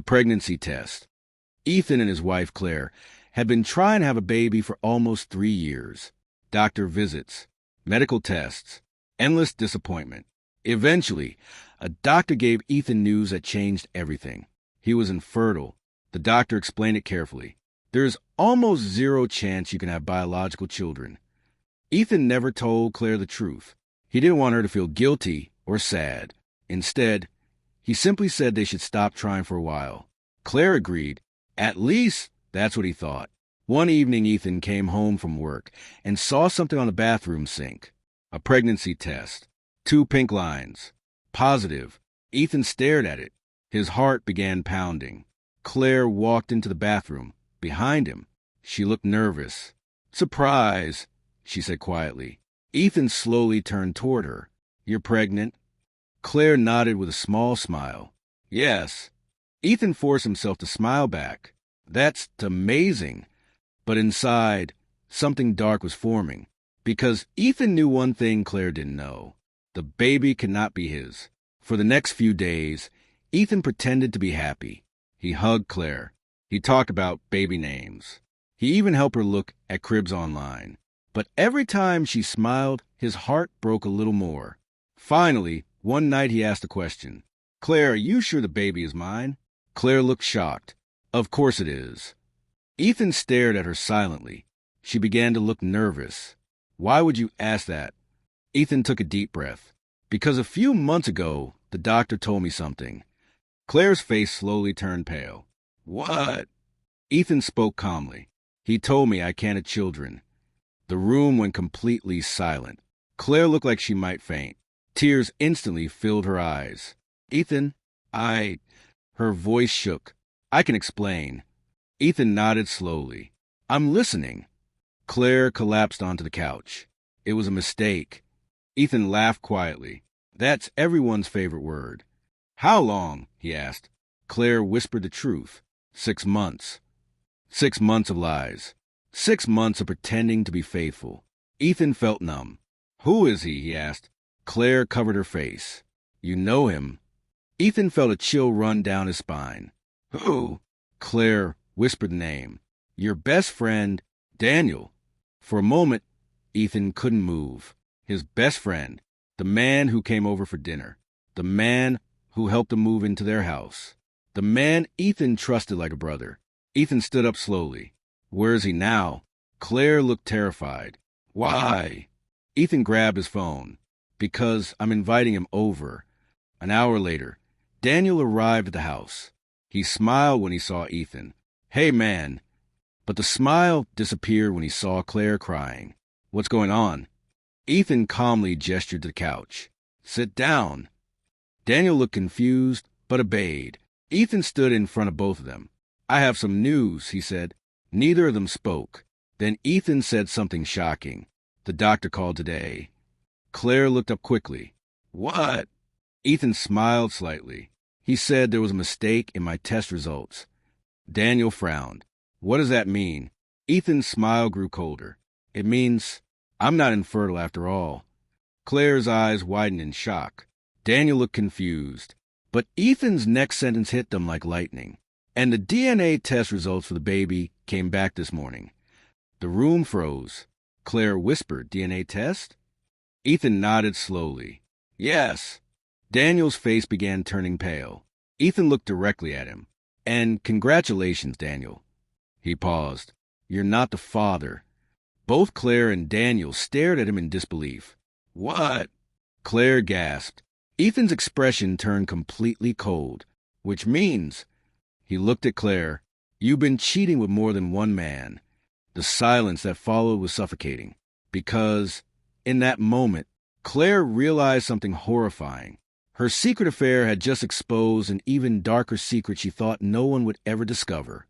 pregnancy test. Ethan and his wife, Claire, had been trying to have a baby for almost 3 years. Doctor visits, medical tests, endless disappointment. Eventually, a doctor gave Ethan news that changed everything. He was infertile. The doctor explained it carefully. There's almost zero chance you can have biological children. Ethan never told Claire the truth. He didn't want her to feel guilty or sad. Instead, he simply said they should stop trying for a while. Claire agreed. At least that's what he thought. One evening, Ethan came home from work and saw something on the bathroom sink. A pregnancy test. 2 pink lines. Positive. Ethan stared at it. His heart began pounding. Claire walked into the bathroom. Behind him, she looked nervous. "Surprise," she said quietly. Ethan slowly turned toward her. "You're pregnant?" Claire nodded with a small smile. "Yes." Ethan forced himself to smile back. "That's amazing." But inside, something dark was forming. Because Ethan knew one thing Claire didn't know. The baby could not be his. For the next few days, Ethan pretended to be happy. He hugged Claire. He talked about baby names. He even helped her look at cribs online. But every time she smiled, his heart broke a little more. Finally, one night he asked a question. "Claire, are you sure the baby is mine?" Claire looked shocked. "Of course it is." Ethan stared at her silently. She began to look nervous. "Why would you ask that?" Ethan took a deep breath. "Because a few months ago, the doctor told me something." Claire's face slowly turned pale. "What?" Ethan spoke calmly. "He told me I can't have children." The room went completely silent. Claire looked like she might faint. Tears instantly filled her eyes. "Ethan, Her voice shook. "I can explain." Ethan nodded slowly. "I'm listening." Claire collapsed onto the couch. "It was a mistake." Ethan laughed quietly. That's everyone's favorite word. "How long?" he asked. Claire whispered the truth. 6 months. 6 months of lies. 6 months of pretending to be faithful. Ethan felt numb. "Who is he?" asked. Claire covered her face. "You know him." Ethan felt a chill run down his spine. "Who?" Claire whispered the name. "Your best friend, Daniel." For a moment, Ethan couldn't move. His best friend, the man who came over for dinner, the man who helped him move into their house, the man Ethan trusted like a brother. Ethan stood up slowly. "Where is he now?" Claire looked terrified. "Why?" Ethan grabbed his phone. "Because I'm inviting him over." An hour later, Daniel arrived at the house. He smiled when he saw Ethan. "Hey, man." But the smile disappeared when he saw Claire crying. "What's going on?" Ethan calmly gestured to the couch. "Sit down." Daniel looked confused, but obeyed. Ethan stood in front of both of them. "I have some news," he said. Neither of them spoke. Then Ethan said something shocking. "The doctor called today." Claire looked up quickly. "What?" Ethan smiled slightly. "He said there was a mistake in my test results." Daniel frowned. "What does that mean?" Ethan's smile grew colder. "It means I'm not infertile after all." Claire's eyes widened in shock. Daniel looked confused. But Ethan's next sentence hit them like lightning. "And the DNA test results for the baby came back this morning." The room froze. Claire whispered, "DNA test?" Ethan nodded slowly. "Yes." Daniel's face began turning pale. Ethan looked directly at him. "And congratulations, Daniel." He paused. "You're not the father." Both Claire and Daniel stared at him in disbelief. "What?" Claire gasped. Ethan's expression turned completely cold. "Which means," he looked at Claire, "you've been cheating with more than one man." The silence that followed was suffocating. Because, in that moment, Claire realized something horrifying. Her secret affair had just exposed an even darker secret she thought no one would ever discover.